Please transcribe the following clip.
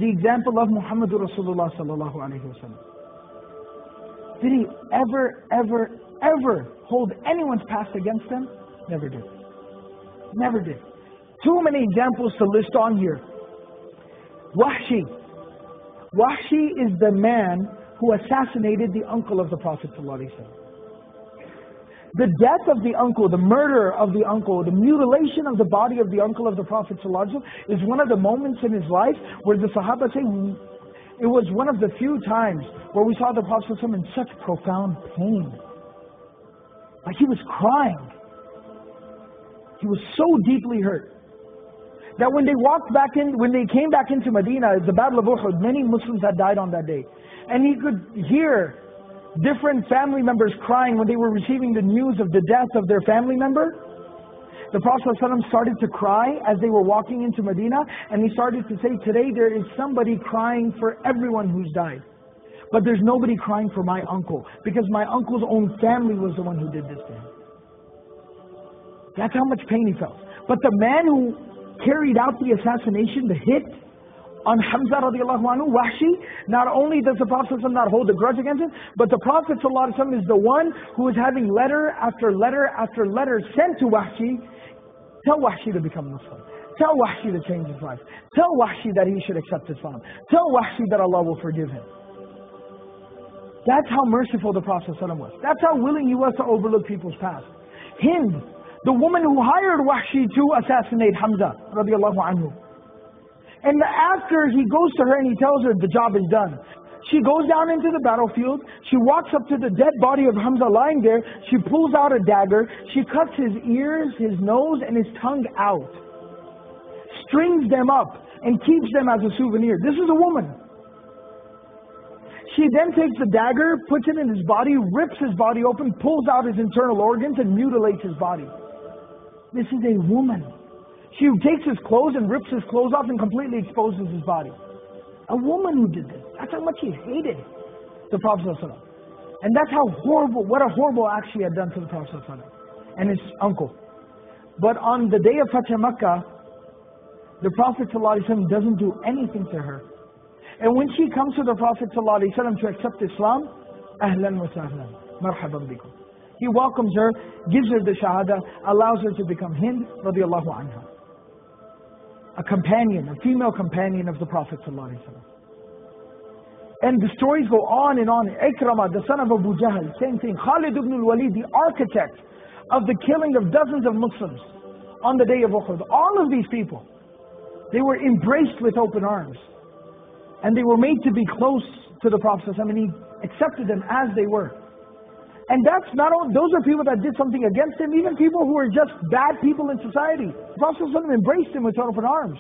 the example of Muhammadur Rasulullah sallallahu alayhi wasallam. Did he ever hold anyone's past against them? Never did. Never did. Too many examples to list on here. Wahshi. Wahshi is the man who assassinated the uncle of the Prophet ﷺ. The death of the uncle, the murder of the uncle, the mutilation of the body of the uncle of the Prophet ﷺ is one of the moments in his life where the Sahaba say, it was one of the few times where we saw the Prophet ﷺ in such profound pain. Like he was crying. He was so deeply hurt that when they came back into Medina, the Battle of Uhud, many Muslims had died on that day. And he could hear different family members crying when they were receiving the news of the death of their family member. The Prophet ﷺ started to cry as they were walking into Medina, and he started to say, today there is somebody crying for everyone who's died. But there's nobody crying for my uncle, because my uncle's own family was the one who did this to him. That's how much pain he felt. But the man who carried out the assassination, the hit on Hamza radiallahu anhu, Wahshi, not only does the Prophet ﷺ not hold a grudge against him, but the Prophet ﷺ is the one who is having letter after letter after letter sent to Wahshi. Tell Wahshi to become Muslim. Tell Wahshi to change his life. Tell Wahshi that he should accept Islam. Tell Wahshi that Allah will forgive him. That's how merciful the Prophet ﷺ was. That's how willing he was to overlook people's past. Hind, the woman who hired Wahshi to assassinate Hamza radiallahu anhu. And after he goes to her and he tells her the job is done, she goes down into the battlefield, she walks up to the dead body of Hamza lying there, she pulls out a dagger, she cuts his ears, his nose and his tongue out, strings them up and keeps them as a souvenir. This is a woman. She then takes the dagger, puts it in his body, rips his body open, pulls out his internal organs and mutilates his body. This is a woman. She takes his clothes and rips his clothes off and completely exposes his body. A woman who did this. That's how much he hated the Prophet ﷺ. And that's how horrible, what a horrible act she had done to the Prophet ﷺ and his uncle. But on the day of Fatih Makkah, the Prophet ﷺ doesn't do anything to her. And when she comes to the Prophet ﷺ to accept Islam, ahlan wa sahlan, marhaban bikum. He welcomes her, gives her the shahada, allows her to become Hind radiallahu anha. A companion, a female companion of the Prophet ﷺ. And the stories go on and on. Ikramah, the son of Abu Jahl, same thing. Khalid ibn al-Walid, the architect of the killing of dozens of Muslims on the day of Uhud. All of these people, they were embraced with open arms. And they were made to be close to the Prophet ﷺ, and he accepted them as they were. And that's not only, those are people that did something against him, even people who were just bad people in society. The Prophet ﷺ embraced them with open arms.